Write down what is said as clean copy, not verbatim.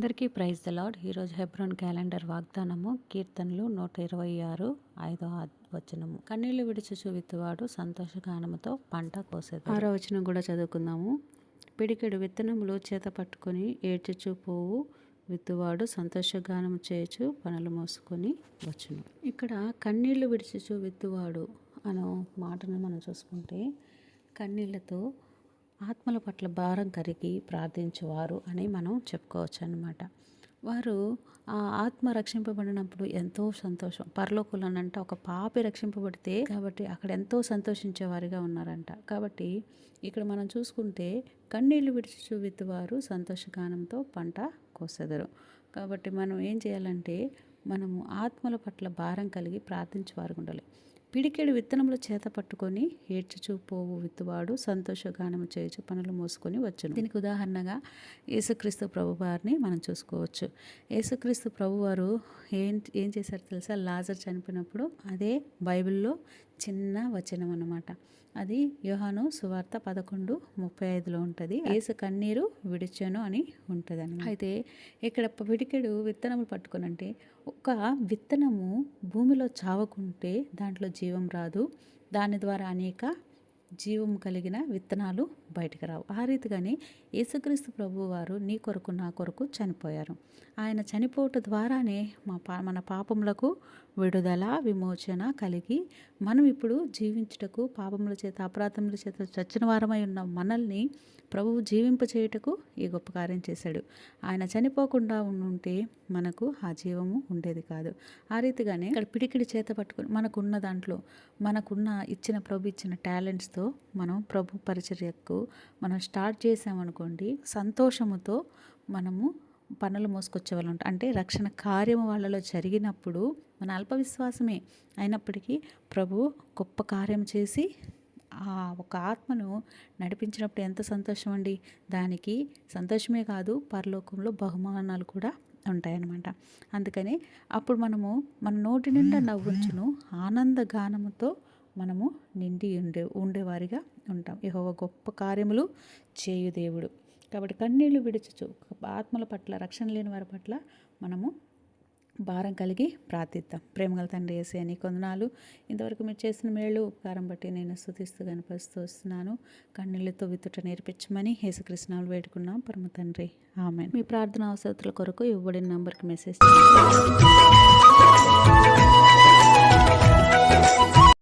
అందరికీ praise the lord. ఈరోజు Hebron calendar వాగ్దానము కీర్తనలు 126 5వ వచనము. కన్నీళ్లు విడిచుచు విత్తువాడు సంతోషగానముతో పంట కోసేది. 6వ వచనం కూడా చదువుకుందాము. పిడికెడు విత్తనములు చేత పట్టుకొని ఏడ్చుచు పోవు విత్తువాడు సంతోషగానము చేయుచు పనులు మోసుకొని వచ్చును. ఇక్కడ కన్నీళ్లు విడిచుచు విత్తువాడు అనే మాటను మనం చూసుకుంటే కన్నీళ్లతో ఆత్మల పట్ల భారం కరిగి ప్రార్థించేవారు అని మనం చెప్పుకోవచ్చు అన్నమాట. వారు ఆ ఆత్మ రక్షింపబడినప్పుడు ఎంతో సంతోషం. పరలోకులనంట ఒక పాపి రక్షింపబడితే కాబట్టి అక్కడ ఎంతో సంతోషించేవారిగా ఉన్నారంట. కాబట్టి ఇక్కడ మనం చూసుకుంటే కన్నీళ్లు విడిచి విత్తువారు సంతోషగానంతో పంట కోసెదరు. కాబట్టి మనం ఏం చేయాలంటే మనము ఆత్మల పట్ల భారం కలిగి ప్రార్థించేవారు ఉండాలి. పిడికెడు విత్తనములు చేత పట్టుకొని ఏడ్చుచూ పోవు విత్తువాడు సంతోషగానము చేయుచు పనులు మోసుకొని వచ్చును. దీనికి ఉదాహరణగా యేసుక్రీస్తు ప్రభువారిని మనం చూసుకోవచ్చు. యేసుక్రీస్తు ప్రభువారు ఏం చేశారు తెలుసా? లాజర్ చనిపోయినప్పుడు అదే బైబిల్లో చిన్న వచనం అన్నమాట. అది యోహాను సువార్త 11:35 ఉంటుంది. యేసు కన్నీరు విడిచాను అని ఉంటుంది అన్నమాట. అయితే ఇక్కడ పిడికెడు విత్తనములు పట్టుకొని అంటే ఒక విత్తనము భూమిలో చావకుంటే దాంట్లో జీవం రాదు. దాని ద్వారా అనేక జీవం కలిగిన విత్తనాలు బయటకు రావు. ఆ రీతిగానే యేసుక్రీస్తు ప్రభువు వారు నీ కొరకు నా కొరకు చనిపోయారు. ఆయన చనిపోవటం ద్వారానే మన పాపములకు విడుదల విమోచన కలిగి మనం ఇప్పుడు జీవించుటకు పాపముల చేత అపరాధముల చేత చచ్చిన వారమై ఉన్న మనల్ని ప్రభువు జీవింపచేయుటకు ఈ గొప్ప కార్యం చేశాడు. ఆయన చనిపోకుండా ఉంటే మనకు ఆ జీవము ఉండేది కాదు. ఆ రీతిగానే ఇక్కడ పిడికిడి చేత పట్టుకుని మనకున్న దాంట్లో మనకున్న ప్రభు ఇచ్చిన టాలెంట్స్తో మనం ప్రభు పరిచర్యకు మనం స్టార్ట్ చేసామనుకోండి, సంతోషముతో మనము పనులు మోసుకొచ్చే వాళ్ళు ఉంటాం. అంటే రక్షణ కార్యము వాళ్ళలో జరిగినప్పుడు మన అల్ప విశ్వాసమే అయినప్పటికీ ప్రభు గొప్ప కార్యం చేసి ఆ ఒక ఆత్మను నడిపించినప్పుడు ఎంత సంతోషం అండి. దానికి సంతోషమే కాదు, పరలోకంలో బహుమానాలు కూడా ఉంటాయన్నమాట. అందుకని అప్పుడు మనము మన నోటి నిండా నవ్వుంచును ఆనంద గానముతో మనము నిండి ఉండేవారిగా ఉంటాం. యెహోవా గొప్ప కార్యములు చేయు దేవుడు. కాబట్టి కన్నీళ్లు విడిచుచు ఆత్మల పట్ల రక్షణ లేని వారి పట్ల మనము భారం కలిగి ప్రార్థిద్దాం. ప్రేమగల తండ్రి యేసయ్య నీకు వందనాలు. ఇంతవరకు మీరు చేసిన మేలు ఉపకారం బట్టి నేను స్తుతిస్తూ కనిపిస్తూ వస్తున్నాను. కన్నీళ్లతో విత్తుట నేర్పించమని యేసుక్రీస్తు నామములో వేడుకున్నాం పరమ తండ్రి, ఆమేన్. మీ ప్రార్థన అవసరతల కొరకు ఇవ్వబడిన నంబర్కి మెసేజ్ చేయండి.